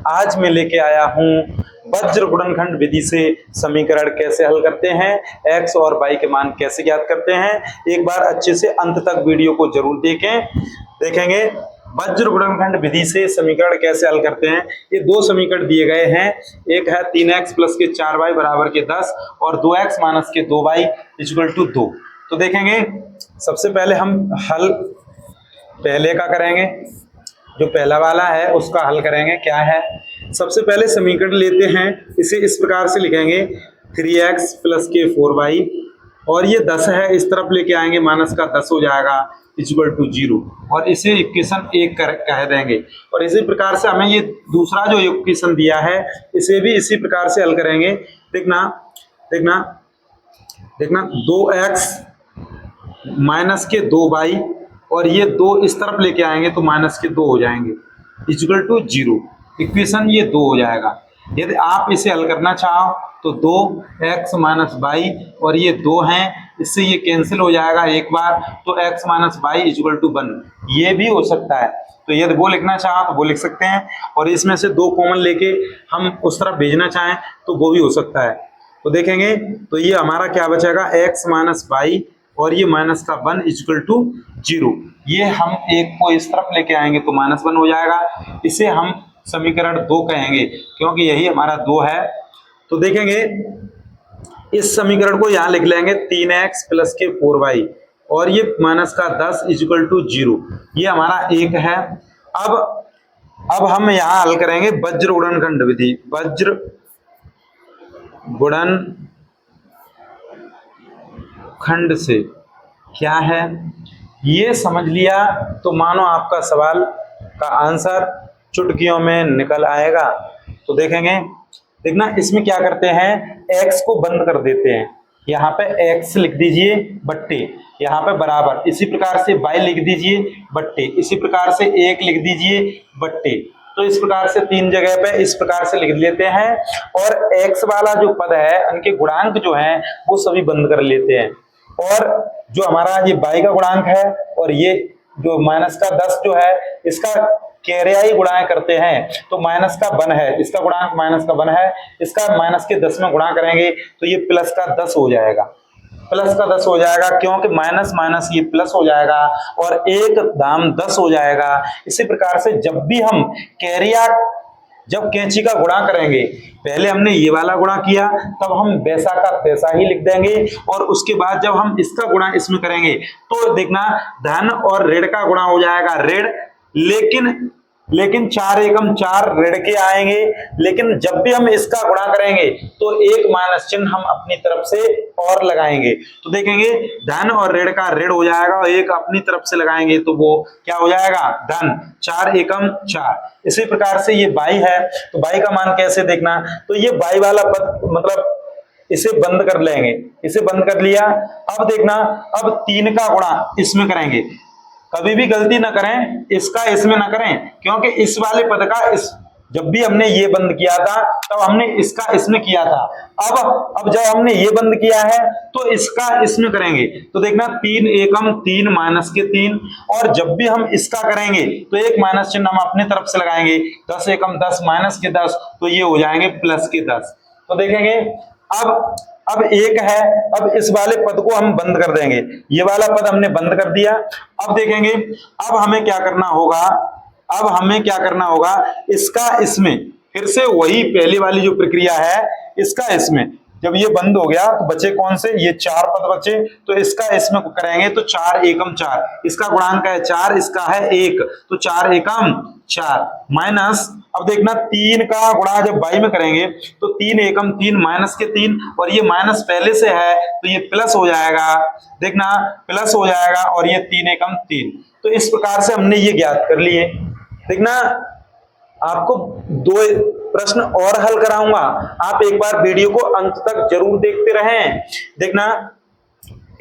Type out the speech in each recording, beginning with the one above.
आज मैं लेके आया हूँ वज्र गुणनखंड विधि से समीकरण कैसे हल करते हैं, x और y के मान कैसे ज्ञात करते हैं। एक बार अच्छे से अंत तक वीडियो को जरूर देखेंगे। वज्र गुणनखंड विधि से समीकरण कैसे हल करते हैं। ये दो समीकरण दिए गए हैं, एक है 3x प्लस के 4y बराबर के 10 और 2x माइनस के 2y इक्वल टू 2। तो देखेंगे सबसे पहले हम हल पहले का करेंगे, जो पहला वाला है उसका हल करेंगे। क्या है, सबसे पहले समीकरण लेते हैं, इसे इस प्रकार से लिखेंगे 3x प्लस के 4y और ये 10 है, इस तरफ लेके आएंगे माइनस का 10 हो जाएगा इक्वल टू 0 और इसे इक्वेशन 1 कह देंगे। और इसी प्रकार से हमें ये दूसरा जो इक्वेशन दिया है इसे भी इसी प्रकार से हल करेंगे। देखना 2x माइनस के 2y और ये 2 इस तरफ लेके आएंगे तो माइनस के 2 हो जाएंगे इक्वल टू 0। इक्वेशन ये 2 हो जाएगा। यदि आप इसे हल करना चाहो तो 2x माइनस वाई और ये 2 हैं, इससे ये कैंसिल हो जाएगा एक बार, तो x minus y equal to 1। ये भी हो सकता है, तो यदि वो लिखना चाहो तो वो लिख सकते हैं और इसमें से 2 कॉमन लेके हम उस तरफ भेजना चाहें तो वो भी हो सकता है। तो देखेंगे तो ये हमारा क्या बचेगा, x माइनस वाई और ये माइनस का 1 इक्वल टू 0। ये हम एक को इस तरफ लेके आएंगे तो माइनस 1 हो जाएगा। इसे हम समीकरण 2 कहेंगे क्योंकि यही हमारा 2 है। तो देखेंगे इस समीकरण को यहाँ लिख लेंगे 3x प्लस के 4y और ये माइनस का 10 इक्वल टू 0। ये हमारा 1 है। अब हम यहाँ हल करेंगे वज्र गुणनखंड विधि। वज्र गुणनखंड से क्या है ये समझ लिया तो मानो आपका सवाल का आंसर चुटकियों में निकल आएगा। तो देखना इसमें क्या करते हैं, x को बंद कर देते हैं, यहाँ पे x लिख दीजिए बट्टे, यहाँ पे बराबर, इसी प्रकार से y लिख दीजिए बट्टे, इसी प्रकार से 1 लिख दीजिए बट्टे। तो इस प्रकार से 3 जगह पे इस प्रकार से लिख लेते हैं और x वाला जो पद है उनके गुणांक जो हैं वो सभी बंद कर लेते हैं। और जो हमारा ये y का गुणांक है और ये जो माइनस का 10 जो है इसका कैर्याई गुणा करते हैं, तो माइनस का 1 है, इसका गुणांक माइनस का 1 है, इसका माइनस के 10 में गुणा करेंगे तो ये प्लस का 10 हो जाएगा। प्लस का 10 हो जाएगा क्योंकि माइनस माइनस ये प्लस हो जाएगा और एक दाम 10 हो जाएगा। इसी प्रकार से जब भी हम जब कैंची का गुणा करेंगे, पहले हमने ये वाला गुणा किया तब हम वैसा का तैसा ही लिख देंगे और उसके बाद जब हम इसका गुणा इसमें करेंगे तो देखना धन और ऋण का गुणा हो जाएगा ऋण, लेकिन 4 एकम 4 ऋण के आएंगे। लेकिन जब भी हम इसका गुणा करेंगे तो एक माइनस चिन्ह हम अपनी तरफ से और लगाएंगे। तो देखेंगे धन और ऋण का ऋण हो जाएगा और एक अपनी तरफ से लगाएंगे तो वो क्या हो जाएगा, धन 4 एकम 4। इसी प्रकार से ये y है, तो y का मान कैसे देखना, तो ये y वाला पद मतलब इसे बंद कर लेंगे, इसे बंद कर लिया। अब देखना अब 3 का गुणा इसमें करेंगे, कभी भी गलती ना करें, इसका इसमें ना करें क्योंकि इस वाले पद का जब भी हमने ये बंद किया था तब हमने इसका इसमें किया था। अब जब हमने ये बंद किया है तो इसका इसमें करेंगे। तो देखना 3 एकम 3 माइनस के 3 और जब भी हम इसका करेंगे तो एक माइनस चिन्ह हम अपने तरफ से लगाएंगे, 10 एकम 10 माइनस के 10 तो ये हो जाएंगे प्लस के 10। तो देखेंगे अब 1 है, अब इस वाले पद को हम बंद कर देंगे, ये वाला पद हमने बंद कर दिया। अब देखेंगे अब हमें क्या करना होगा, इसका इसमें फिर से वही पहली वाली जो प्रक्रिया है, इसका इसमें जब ये बंद हो गया तो बचे कौन से, ये 4 पद बचे, तो इसका इसमें करेंगे तो 4 एकम 4, इसका गुणांक है 4, इसका है 1, तो 4 एकम 4 माइनस, अब देखना 3 का गुणा जब y में करेंगे तो 3 एकम 3 माइनस के 3 और ये माइनस पहले से है तो ये प्लस हो जाएगा, देखना प्लस हो जाएगा और ये 3 एकम 3। तो इस प्रकार से हमने ये ज्ञात कर लिए। देखना आपको 2 प्रश्न और हल कराऊंगा, आप एक बार वीडियो को अंत तक जरूर देखते रहें। देखना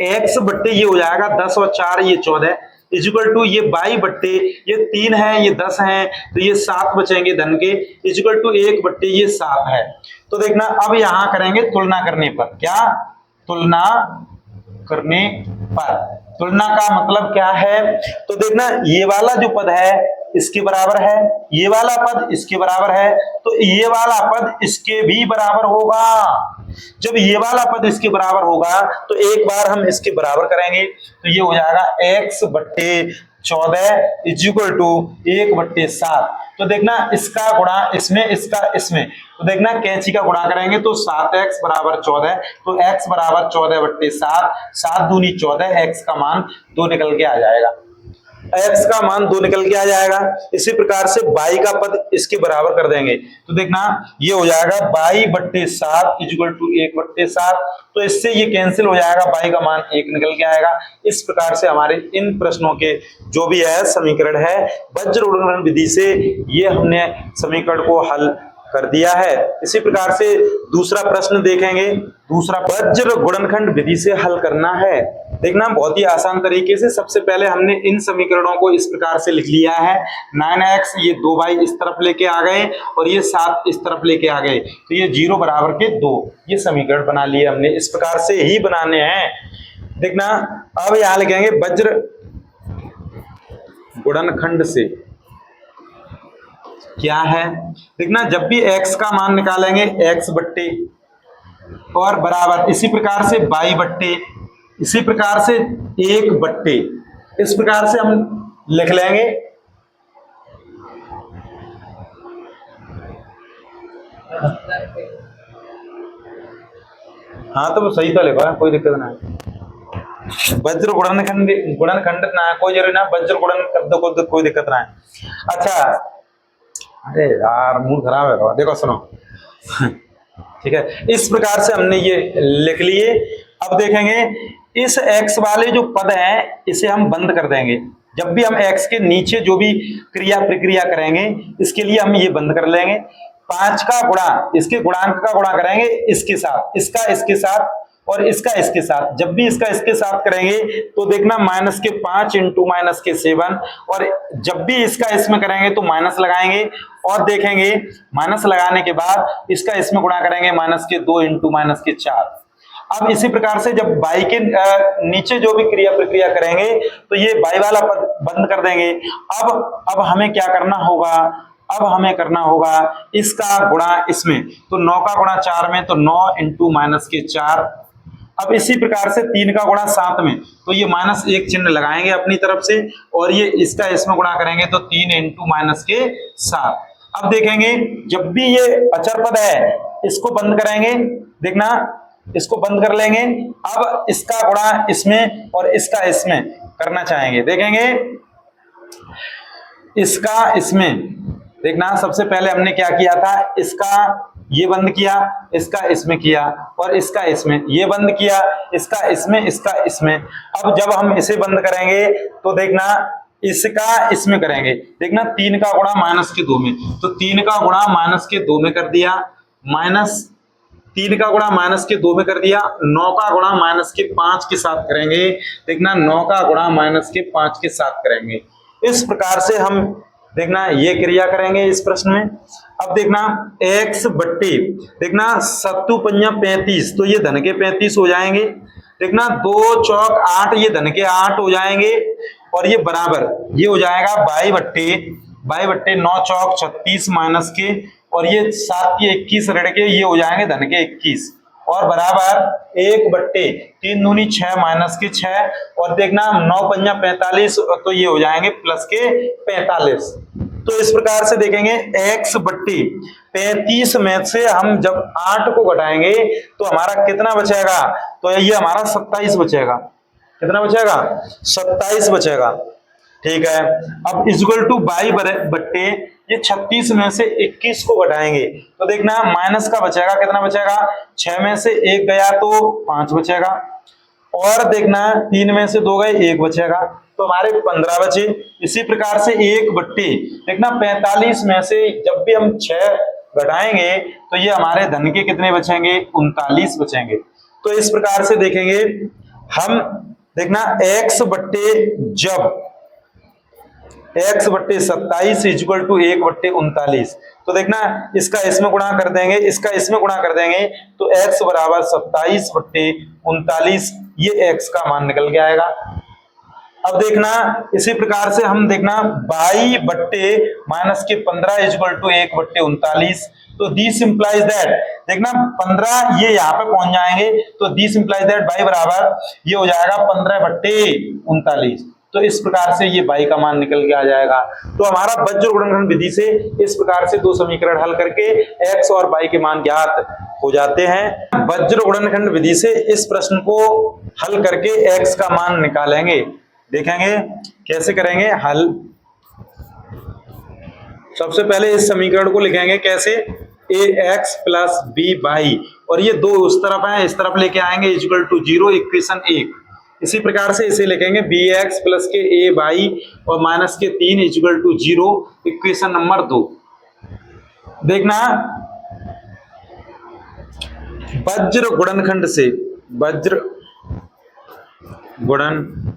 x बट्टे ये हो जाएगा 10 और 4 ये 14 इक्वल टू ये y बट्टे ये 3 है ये 10 है तो ये 7 बचेंगे धन के इक्वल टू 1 बट्टे ये 7 है। तो देखना अब यहां करेंगे तुलना करने पर, क्या तुलना करने पर तुलना का मतलब क्या है? तो देखना ये वाला जो पद है इसके बराबर है, ये वाला पद इसके बराबर है, तो ये वाला पद इसके भी बराबर होगा। जब ये वाला पद इसके बराबर होगा तो एक बार हम इसके बराबर करेंगे तो ये हो जाएगा x बट्टे 14 इज इक्वल टू 1/7। तो देखना इसका गुणा इसमें, इसका इसमें, तो देखना कैंची का गुणा करेंगे तो 7x बराबर 14, तो x बराबर 14/7, 7 दूनी 14, x का मान 2 निकल के आ जाएगा, x का मान 2 निकल के आ जाएगा। इसी प्रकार से y का पद इसके बराबर कर देंगे तो देखना ये हो जाएगा y/7 इक्वल टू 1/7, तो इससे ये कैंसिल हो जाएगा, y का मान 1 निकल के आएगा। इस प्रकार से हमारे इन प्रश्नों के जो भी है समीकरण है वज्र गुणनखंड विधि से ये हमने समीकरण को हल कर दिया है। इसी प्रकार से दूसरा प्रश्न देखेंगे, दूसरा वज्र गुणनखंड विधि से हल करना है। देखना बहुत ही आसान तरीके से, सबसे पहले हमने इन समीकरणों को इस प्रकार से लिख लिया है, 9x ये 2y इस तरफ लेके आ गए और ये 7 इस तरफ लेके आ गए, तो ये 0 बराबर के 2 ये समीकरण बना लिए हमने। इस प्रकार से ही बनाने हैं। देखना अब यहां लिखेंगे वज्र गुणनखंड से क्या है। देखना जब भी x का मान निकालेंगे x बट्टे और बराबर, इसी प्रकार से y बट्टे, इसी प्रकार से 1 बट्टे, इस प्रकार से हम लिख लेंगे। हाँ तो सही तो लिखा है, कोई दिक्कत ना है। वज्र गुणनखंड, गुणनखंड ना कोई जरूरी ना, वज्र गुणन कर दो कोई दिक्कत ना है। अच्छा, अरे यार मूड खराब है, देखो सुनो ठीक है, इस प्रकार से हमने ये लिख लिए। अब देखेंगे इस x वाले जो पद है इसे हम बंद कर देंगे। जब भी हम x के नीचे जो भी क्रिया प्रक्रिया करेंगे इसके लिए हम ये बंद कर लेंगे। 5 का गुणा, इसके गुणांक का गुणा करेंगे इसके साथ, इसका इसके साथ और इसका इसके साथ। जब भी इसका इसके साथ करेंगे तो देखना -5 इंटू -7, और जब भी इसका इसमें करेंगे तो माइनस लगाएंगे और देखेंगे माइनस लगाने के बाद इसका इसमें गुणा करेंगे -2 इंटू -4। अब इसी प्रकार से जब y के नीचे जो भी क्रिया प्रक्रिया करेंगे तो ये y वाला पद बंद कर देंगे। अब हमें क्या करना होगा, अब हमें करना होगा इसका गुणा इसमें, तो 9 का गुणा 4 में, तो 9 इंटू -4। अब इसी प्रकार से 3 का गुणा 7 में, तो ये -1 चिन्ह लगाएंगे अपनी तरफ से और ये इसका इसमें गुणा करेंगे तो 3 इंटू -7। अब देखेंगे जब भी ये अचर पद है इसको बंद करेंगे, देखना इसको बंद कर लेंगे। अब इसका गुणा इसमें और इसका इसमें करना चाहेंगे, देखेंगे इसका इसमें, देखना सबसे पहले हमने क्या किया था, इसका ये बंद किया, इसका इसमें किया और इसका इसमें, ये बंद किया, इसका इसमें, इसका इसमें। अब जब हम इसे बंद करेंगे तो देखना इसका इसमें करेंगे, देखना 3 का गुणा -2 में, तो 3 का गुणा -2 में कर दिया, -3 का गुणा -2 में कर दिया। 9 का गुणा -5 के साथ करेंगे, देखना 9 का गुणा -5 के साथ करेंगे। इस प्रकार से हम देखना ये क्रिया करेंगे इस प्रश्न में। अब देखना x बट्टे, देखना 7 पंजा 35, तो ये धन के 35 हो जाएंगे। देखना 2 चौक 8, ये धन के 8 हो जाएंगे और ये बराबर ये हो जाएगा y बट्टे 9 चौक 36 माइनस के, और ये 7 के 21 ऋण के, ये हो जाएंगे धन के 21 और बराबर 1 बट्टे 3 दूनी 6 माइनस के 6, और देखना 9 पंजा 45, तो ये हो जाएंगे प्लस के 45। तो इस प्रकार से देखेंगे x बट्टे 35 में से हम जब 8 को घटाएंगे तो हमारा कितना बचेगा, तो ये हमारा 27 बचेगा। कितना बचेगा, 27 बचेगा। ठीक है, अब इक्वल टू y बट्टे ये 36 में से 21 को घटाएंगे तो देखना माइनस का बचेगा, कितना बचेगा, 6 में से 1 गया तो 5 बचेगा, और देखना 3 में से 2 गए 1 बचेगा, तो हमारे 15 बचे। इसी प्रकार से 1 बट्टे देखना 45 में से जब भी हम 6 घटाएंगे तो ये हमारे धन के कितने बचेंगे, 39 बचेंगे। तो इस प्रकार से देखेंगे हम, देखना x बट्टे जब x बट्टे 27 इक्वल टू 1 बट्टे 39, तो देखना इसका इसमें गुणा कर देंगे, इसका इसमें गुणा कर देंगे तो x बराबर 27 बट्टे 39, ये x का मान निकल के आएगा। अब देखना इसी प्रकार से हम देखना 22 बट्टे माइनस के 15 इक्वल टू 1 बट्टे 39। तो दिस इंप्लाइज दैट, देखना 15 ये यहाँ पे पहुंच जाएंगे, तो दिस इंप्लाइज दैट बाई बराबर ये हो जाएगा 15 बट्टे 39। तो इस प्रकार से ये बाई का मान निकल के आ जाएगा। तो हमारा वज्र गुणनखंड विधि से इस प्रकार से दो समीकरण हल करके x और y के मान ज्ञात हो जाते हैं। वज्र गुणनखंड विधि से इस प्रश्न को हल करके x का मान निकालेंगे। देखेंगे कैसे करेंगे हल। सबसे पहले इस समीकरण को लिखेंगे कैसे, ax प्लस by, और ये दो उस तरफ है, इस तरफ लेके आएंगे इक्वल टू 0, इक्वेशन 1। इसी प्रकार से इसे लिखेंगे bx प्लस के a by और माइनस के 3 इक्वल टू 0, इक्वेशन नंबर 2। देखना वज्र गुणनखंड से, वज्र गुणनखंड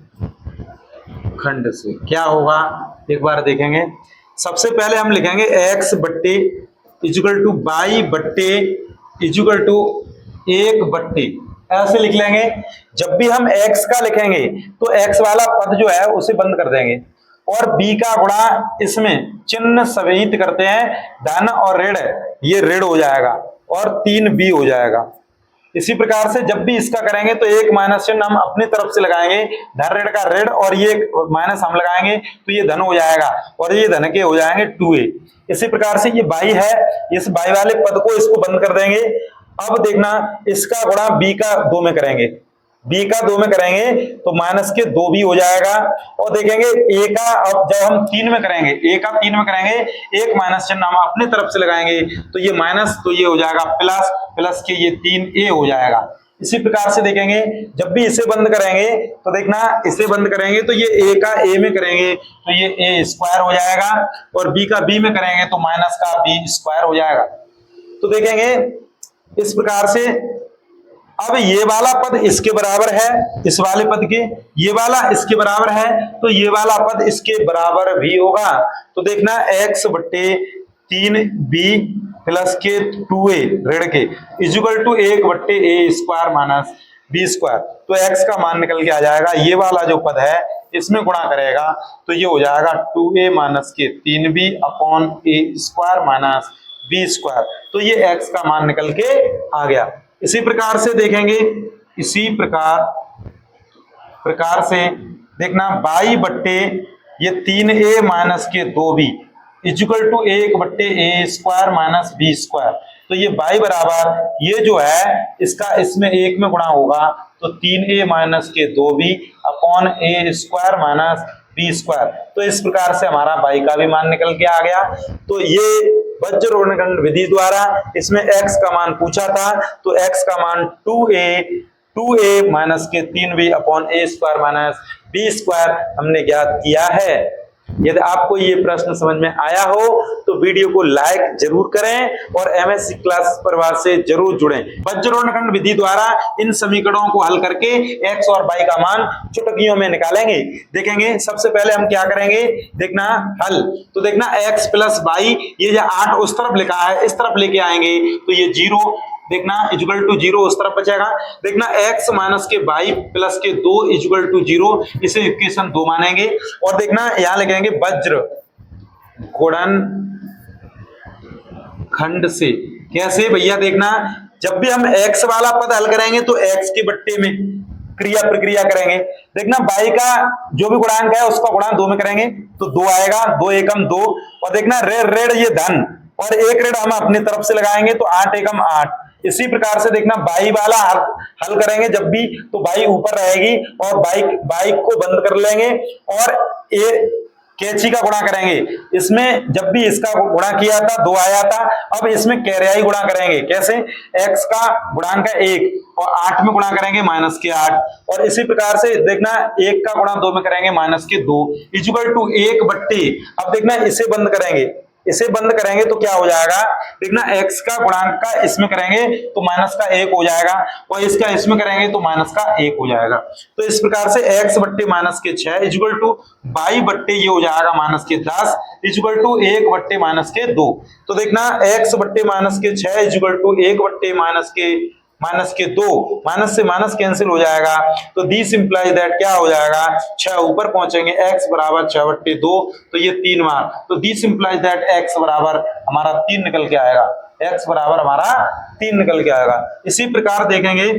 से क्या होगा एक बार देखेंगे। सबसे पहले हम लिखेंगे x बट्टे इक्वल टू बाई बट्टे इक्वल टू 1 बट्टे, ऐसे लिख लेंगे। जब भी हम x का लिखेंगे तो x वाला पद जो है उसे बंद कर देंगे और b का गुणा इसमें चिन्ह सहित करते हैं, धन और ऋण, ये ऋण हो जाएगा और 3b हो जाएगा। इसी प्रकार से जब भी इसका करेंगे तो एक माइनस चिन्ह हम अपनी तरफ से लगाएंगे, धन ऋण का ऋण, और ये माइनस हम लगाएंगे तो ये धन हो जाएगा और ये धन के हो जाएंगे 2a। इसी प्रकार से ये बाई है, इस बाई वाले पद को इसको बंद कर देंगे। अब देखना इसका गुणा b का 2 में करेंगे, b का 2 में करेंगे तो माइनस के 2b हो जाएगा। और देखेंगे a का, अब जब हम 3 में करेंगे, a का 3 में करेंगे, एक माइनस चिन्ह हम अपने तरफ से लगाएंगे तो ये माइनस, तो ये हो जाएगा प्लस, प्लस के ये 3a हो जाएगा। इसी प्रकार से देखेंगे जब भी इसे बंद करेंगे तो देखना इसे बंद करेंगे तो ये a का a में करेंगे तो ये a स्क्वायर हो जाएगा, और b का b में करेंगे तो माइनस का b स्क्वायर हो जाएगा। तो देखेंगे इस प्रकार से। अब ये वाला पद इसके बराबर है, इस वाले पद के, ये वाला इसके बराबर है, तो ये वाला पद इसके बराबर भी होगा। तो देखना x बट्टे 3b प्लस के 2a ऋण के इक्वल टू 1 बट्टे a square minus b square. तो x का मान निकल के आ जाएगा, ये वाला जो पद है इसमें गुणा करेगा तो ये हो जाएगा 2a माइनस के 3b upon a square minus b square. तो ये x का मान निकल के आ गया। इसी प्रकार से देखेंगे, इसी प्रकार से देखना बाई बट्टे ये 3a माइनस के 2b इक्वल टू 1 बट्टे a square minus b square. तो ये बाई बराबर ये जो है इसका इसमें 1 में गुणा होगा तो 3a माइनस के 2b upon a square minus b square. तो इस प्रकार से हमारा बाई का भी मान निकल के आ गया। तो ये वज्र गुणनखंड विधि द्वारा इसमें x का मान पूछा था, तो x का मान 2a माइनस के 3b upon a square minus b square हमने ज्ञात किया है। यदि आपको ये प्रश्न समझ में आया हो तो वीडियो को लाइक जरूर करें और एमएससी क्लास परिवार से जरूर जुड़ें। वज्र गुणनखंड विधि द्वारा इन समीकरणों को हल करके x और y का मान चुटकियों में निकालेंगे। देखेंगे सबसे पहले हम क्या करेंगे, देखना हल। तो देखना x प्लस y, ये जो 8 उस तरफ लिखा है इस तरफ लेके आएंगे तो ये 0, देखना इक्वल टू 0 उस तरफ बचेगा। देखना x माइनस के y प्लस के 2 इक्वल टू 0, इसे इक्वेशन 2 मानेंगे। और देखना यहां लिखेंगे वज्र गुणनखंड से। कैसे भैया, देखना जब भी हम x वाला पद हल करेंगे तो x के बट्टे में प्रक्रिया करेंगे। देखना y का जो भी गुणांक है उसका गुणा 2 में करेंगे तो 2 आएगा, 2 एकम 2। और देखना ऋण ये धन और एक ऋण हम अपनी तरफ से लगाएंगे तो 8 एकम 8। इसी प्रकार से देखना बाई वाला हल करेंगे जब भी तो बाई ऊपर रहेगी और बाई को बंद कर लेंगे और ए कैची का गुणा करेंगे। इसमें जब भी इसका गुणा किया था 2 आया था, अब इसमें कैरियाई गुणा करेंगे। कैसे, x का गुणांक है 1 और 8 में गुणा करेंगे माइनस के 8। और इसी प्रकार से देखना 1 का गुणा 2 में करेंगे माइनस के 2 इक्वल टू 1 बट्टे। अब देखना इसे बंद करेंगे, इसे बंद करेंगे तो क्या हो जाएगा, देखना x का गुणांक का इसमें करेंगे तो माइनस का 1 हो जाएगा और इसका इसमें करेंगे तो माइनस का 1 हो जाएगा। तो इस प्रकार से x बट्टे माइनस के 6 इक्वल टू बाई बट्टे ये हो जाएगा माइनस के 10 इक्वल टू 1 बट्टे माइनस के 2। तो देखना x बट्टे माइनस के 6 इक्वल टू 1 बट्टे माइनस के माइनस के 2, माइनस से माइनस कैंसिल हो जाएगा, तो दिस इंप्लाइज दैट क्या हो जाएगा, 6 ऊपर पहुंचेंगे, x बराबर 6/2, तो ये 3 मार, तो दिस इंप्लाइज दैट x बराबर हमारा 3 निकल के आएगा, x बराबर हमारा 3 निकल के आएगा। इसी प्रकार देखेंगे,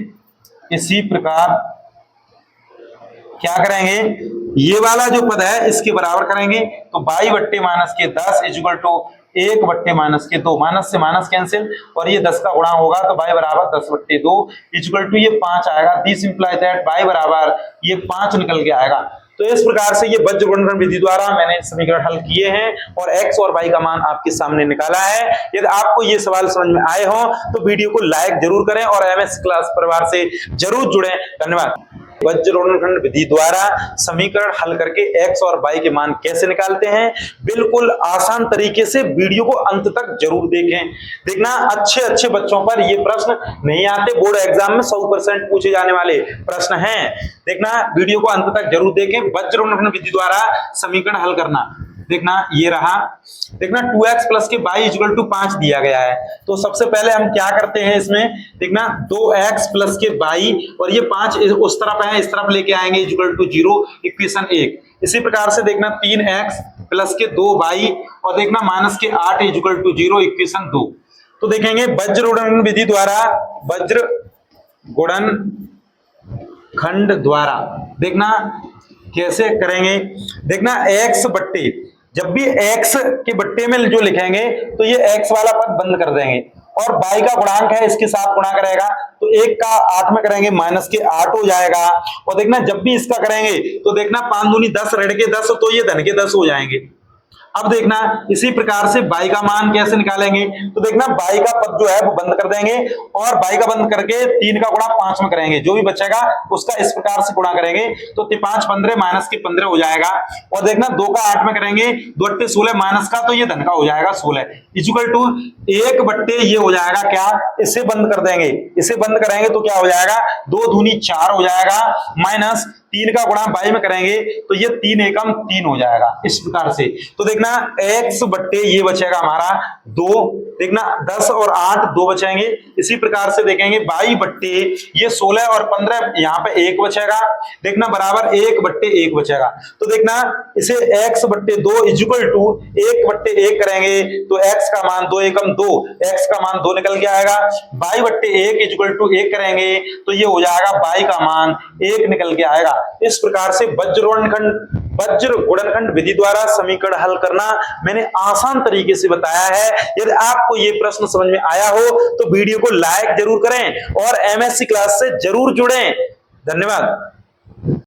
इसी प्रकार क्या करेंगे, ये वाला जो पद है इसके बराबर करेंगे, तो बाई बट्टे माइनस के 10 इक्वल टू 1 बट्टे माइनस के 2, माइनस से माइनस कैंसिल, और ये 10 का गुणा होगा तो बाई बराबर 10/2 इक्वल टू ये 5 आएगा, दिस इंप्लाइज दैट बाई बराबर ये 5 निकल के आएगा। तो इस प्रकार से ये वज्र गुणनखंड विधि द्वारा मैंने समीकरण हल किए हैं और x और y का मान आपके सामने निकाला है। यदि आपको ये सवाल समझ में आए हो तो वीडियो को लाइक जरूर करें और एमएस क्लास परिवार से जरूर जुड़ें। धन्यवाद। वज्र गुणनखंड विधि द्वारा समीकरण हल करके x और y के मान कैसे निकालते हैं, बिल्कुल आसान तरीके से वीडियो को अंत तक जरूर देखें। देखना अच्छे बच्चों पर ये प्रश्न नहीं आते, बोर्ड एग्जाम में 100% पूछे जाने वाले प्रश्न हैं। देखना वीडियो को अंत तक जरूर देखें। वज्र गुणनखंड विधि द्वारा समीकरण हल करना, देखना ये रहा, देखना 2x प्लस के y इक्वल टू 5 दिया गया है, तो सबसे पहले हम क्या करते हैं इसमें, देखना 2x प्लस के y और ये 5 उस तरफ है, इस तरफ लेके आएंगे इक्वल टू 0, इक्वेशन 1। इसी प्रकार से देखना 3x प्लस के 2y और देखना माइनस के 8 इक्वल टू 0, इक्वेशन 2। तो देखेंगे वज्र गुणन विधि द्वारा, वज्र गुणन खंड द्वारा देखना कैसे करेंगे, देखना x बट्टे, जब भी x के बट्टे में जो लिखेंगे तो ये x वाला पद बंद कर देंगे और y का गुणांक है इसके साथ गुणा करेगा, तो 1 का 8 में करेंगे माइनस के 8 हो जाएगा। और देखना जब भी इसका करेंगे तो देखना 5 दूनी 10 ऋण के 10, तो ये धन के 10 हो जाएंगे। अब देखना इसी प्रकार से y का मान कैसे निकालेंगे, तो देखना y का पद जो है वो बंद कर देंगे और y का बंद करके 3 का गुणा 5 में करेंगे, जो भी बचेगा उसका इस प्रकार से गुणा करेंगे, तो 5 15 माइनस के 15 हो जाएगा। और देखना 2 का 8 में करेंगे, 2 8 16 माइनस का, तो ये धन का हो जाएगा 16 इक्वल टू 1 बट्टे ये हो जाएगा क्या, इसे बंद कर देंगे, इसे बंद करेंगे तो क्या हो जाएगा, 2 दूनी 4 हो जाएगा, माइनस 3 का गुणा y में करेंगे तो ये 3 एकम 3 हो जाएगा इस प्रकार से। तो देखना x बट्टे ये बचेगा हमारा 2, देखना 10 और 8 2 बचेंगे। इसी प्रकार से देखेंगे y बट्टे ये 16 और 15 यहाँ पे 1 बचेगा, देखना बराबर 1 बट्टे 1 बचेगा। तो देखना इसे x बट्टे 2 इक्वल टू 1 बट्टे 1 करेंगे तो x का मान 2 एकम 2, x का मान 2 निकल के आएगा। y बट्टे 1 इक्वल टू 1 करेंगे तो ये हो जाएगा y का मान 1 निकल के आएगा। इस प्रकार से वज्र गुणनखंड विधि द्वारा समीकरण हल करना मैंने आसान तरीके से बताया है। यदि आपको ये प्रश्न समझ में आया हो तो वीडियो को लाइक जरूर करें और एमएससी क्लास से जरूर जुड़ें। धन्यवाद।